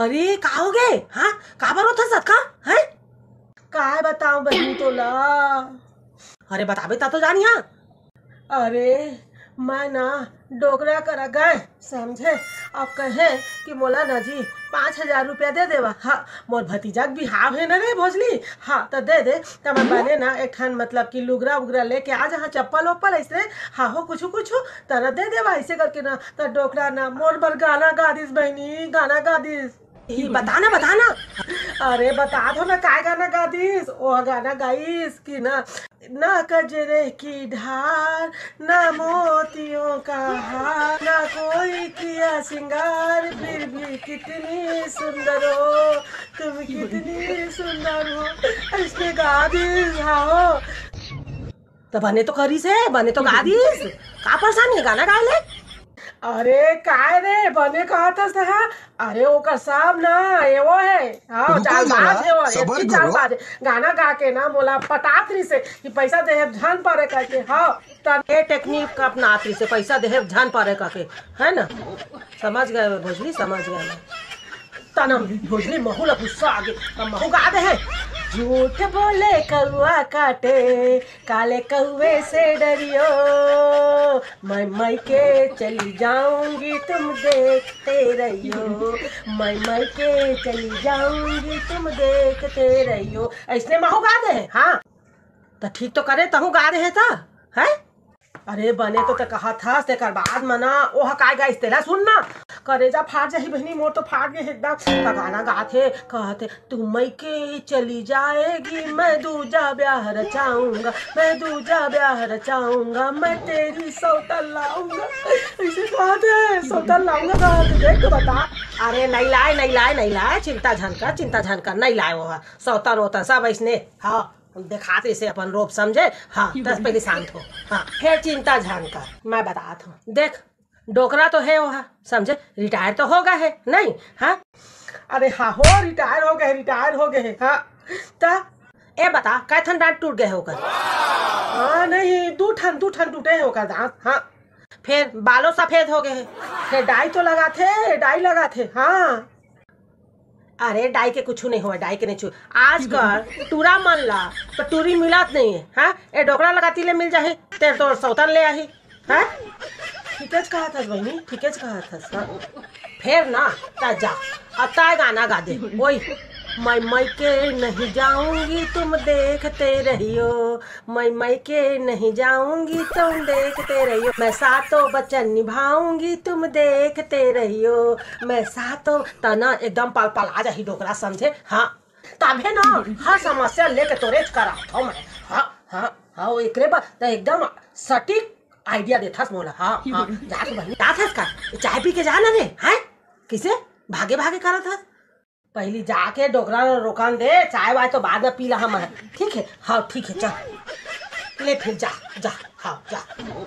अरे का हो गए? हाँ काबर होता सतका है? काय बताऊं बहनी तोला। अरे बताबे ता तो जानिया। अरे मैं ना डोकरा करा गए समझे। अब कहे कि मोला ना जी 5,000 रुपया दे देवा। हाँ मोर भतीजा के बिहाव है ना रे भोजली। हाँ तो दे दे तो मैं बने ना एक ठन मतलब कि लुगरा उगरा लेके आ जहाँ चप्पल वप्पल ऐसे हाँ हो कुछ तरह दे देवा ऐसे करके ना। तो डोकरा ना मोर बर गाना गा दिस बहनी, गाना गा दिस। बताना बताना। अरे बता दो ना काय गाना गा दिस। ओ गाना गाइस कि ना कजरे की ढार ना मोतियों का हार ना कोई किया सिंगार फिर भी कितनी सुंदर हो तुम, कितनी सुंदर हो, ऐसे गा दिस। हाँ तो बने तो करी से बने तो गा दीस। का परेशानी है गाना गा ले। अरे काय रे बने कहा था। अरे ओकर सब ना एवो है। हाँ चालबाज है वो, इतनी चालबाज है। गाना गा के ना मोला पटात्री से कि पैसा दे ध्यान पारे करके। हाँ ये टेक्निक का अपना आत्री से पैसा दे ध्यान पारे का के है ना। समझ गए भोजली, समझ गए मैं। तना भोजली महू ला गुस्सा आ गई। महू गा दे है। झूठ बोले कौआ काटे काले कौवे से डरियो, मैं के चली जाऊंगी तुम देखते रहियो, मैं के चली जाऊंगी तुम देखते रहियो। ऐसने महू गा दे है। हाँ तो ठीक तो करे तहु गा रहे था है। अरे बने तो कहा था तेकर बाद मना ओह काय गाइस तेला सुनना। करेजा फाट जाही बहनी मोर तो फाट गए एकदम। का गाना गाथे कहते तुम मई के चली जाएगी मैं दूजा ब्याह रचाऊंगा, मैं दूजा ब्याह रचाऊंगा, मैं तेरी सौतन लाऊंगा। ऐसे कहते सौतन लाऊंगा कहते। देख तो बता। अरे नहीं लाए चिंता झनकर नहीं लाए वो सौतन वोतन सब ऐसने। हाँ दिखाते से अपन रूप समझे। हाँ दस पहले शांत हो। हाँ फिर चिंता झनकर मैं बताता हूँ। देख डोकरा तो है वहाँ समझे, रिटायर तो हो गए है नहीं। हाँ अरे हाँ हो रिटायर हो गए। हाँ ता ए बता कैथन दांत टूट गए होकर? हाँ नहीं दू ठन टूटे होकर दांत। हाँ फिर बालों सफेद हो गए हैं। फिर डाई तो लगा थे। हाँ अरे डाई के कुछ नहीं हुआ, डाई के नहीं छू। आजकल टूरा मन ला तो टूरी मिलत नहीं है। हाँ ए डोकरा लगाती ले मिल जाही तेरे तो सौतन ले आही। हाँ ठीक कहा था बहनी, ठीक कहा था। फिर ना ता जा अता गाना गा दे वही। मैं के नहीं जाऊंगी तुम देखते रहियो, मैं के नहीं जाऊंगी तुम देखते रहियो, मैं सातों वचन निभाऊंगी तुम देखते रहियो, मैं सातों तना एकदम पल पल आ जाही डोकरा समझे। हाँ तबे ना हर समस्या लेके तोरेज करा था मैं। हाँ एकरे बाद एकदम सटीक आइडिया देथस मोला। हाँ जाके बहनी जाथस का चाय पी के जाना रे। हैं किसे भागे करा था? पहली जाके डोकरा रोकान दे, चाय वाय तो बाद में पी ला हम। ठीक है हाँ ठीक है चल ले फिर जा। हाँ जा।